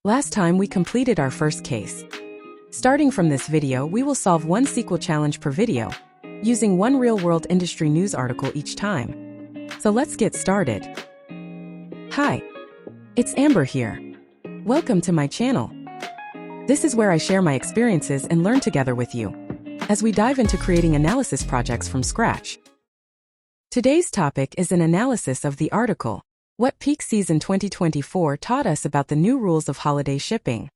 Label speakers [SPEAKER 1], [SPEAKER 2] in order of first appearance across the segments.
[SPEAKER 1] Last time we completed our first case. Starting from this video, we will solve one SQL challenge per video, using one real-world industry news article each time. So let's get started. Hi, it's Amber here. Welcome to my channel. This is where I share my experiences and learn together with you, as we dive into creating analysis projects from scratch. Today's topic is an analysis of the article, What Peak Season 2024 Taught Us About the New Rules of Holiday Shipping.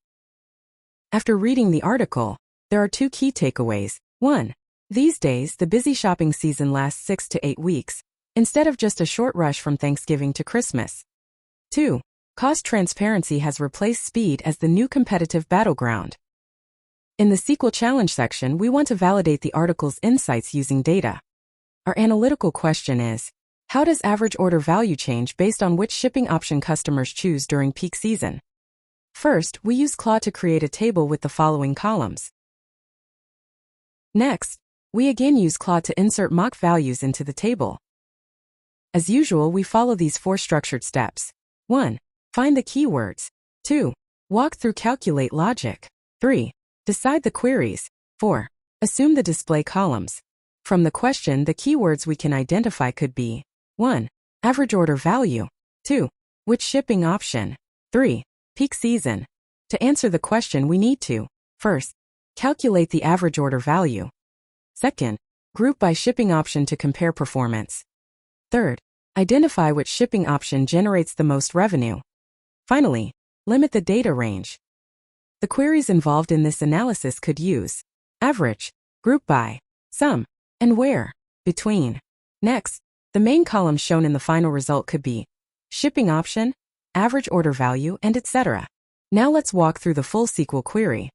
[SPEAKER 1] After reading the article, there are two key takeaways. 1. These days, the busy shopping season lasts 6 to 8 weeks, instead of just a short rush from Thanksgiving to Christmas. 2. Cost transparency has replaced speed as the new competitive battleground. In the SQL challenge section, we want to validate the article's insights using data. Our analytical question is, how does average order value change based on which shipping option customers choose during peak season? First, we use Claude to create a table with the following columns. Next, we again use Claude to insert mock values into the table. As usual, we follow these 4 structured steps. 1. Find the keywords. 2. Walk through calculate logic. 3. Decide the queries. 4. Assume the display columns. From the question, the keywords we can identify could be 1. Average order value. 2. Which shipping option? 3. Peak season. To answer the question, we need to, first, calculate the average order value. Second, group by shipping option to compare performance. Third, identify which shipping option generates the most revenue. Finally, limit the data range. The queries involved in this analysis could use average, group by, sum, and where, between. Next, the main columns shown in the final result could be shipping option, average order value, and etc. Now let's walk through the full SQL query.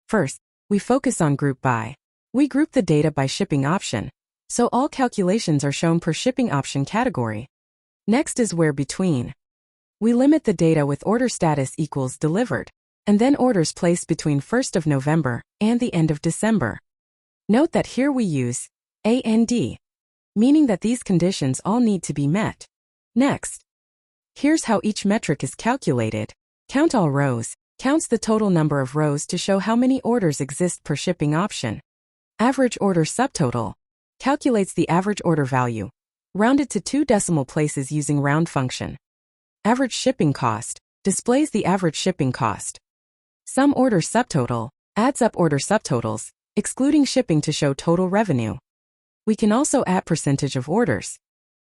[SPEAKER 1] First, we focus on group by. We group the data by shipping option, so all calculations are shown per shipping option category. Next is where between. We limit the data with order status equals delivered, and then orders placed between 1st of November and the end of December. Note that here we use AND, meaning that these conditions all need to be met. Next, here's how each metric is calculated. Count all rows counts the total number of rows to show how many orders exist per shipping option. Average order subtotal calculates the average order value, rounded to 2 decimal places using round function. Average shipping cost displays the average shipping cost. Sum order subtotal adds up order subtotals, excluding shipping to show total revenue. We can also add percentage of orders.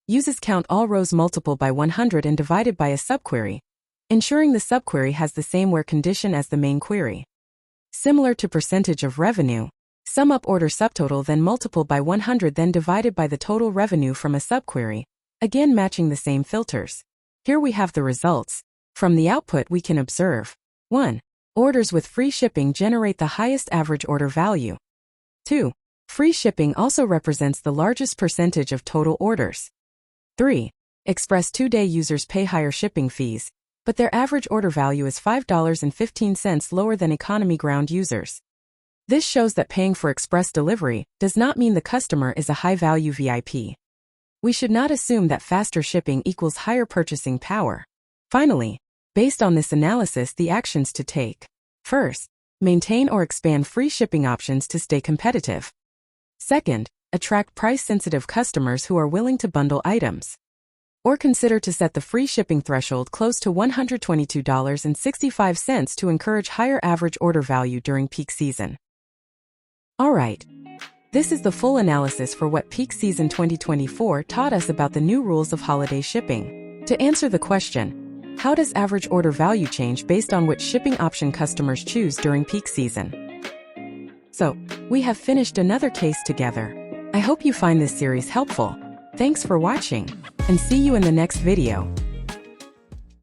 [SPEAKER 1] Uses count all rows multiple by 100 and divided by a subquery, ensuring the subquery has the same where condition as the main query. Similar to percentage of revenue, sum up order subtotal then multiple by 100 then divided by the total revenue from a subquery, again matching the same filters. Here we have the results. From the output we can observe 1. Orders with free shipping generate the highest average order value. 2. Free shipping also represents the largest percentage of total orders. 3. Express 2-day users pay higher shipping fees, but their average order value is $5.15 lower than economy ground users. This shows that paying for express delivery does not mean the customer is a high-value VIP. We should not assume that faster shipping equals higher purchasing power. Finally, based on this analysis, the actions to take. First, maintain or expand free shipping options to stay competitive. Second, attract price-sensitive customers who are willing to bundle items. Or consider to set the free shipping threshold close to $122.65 to encourage higher average order value during peak season. Alright, this is the full analysis for what peak season 2024 taught us about the new rules of holiday shipping. To answer the question, how does average order value change based on which shipping option customers choose during peak season? So, we have finished another case together. I hope you find this series helpful. Thanks for watching, and see you in the next video.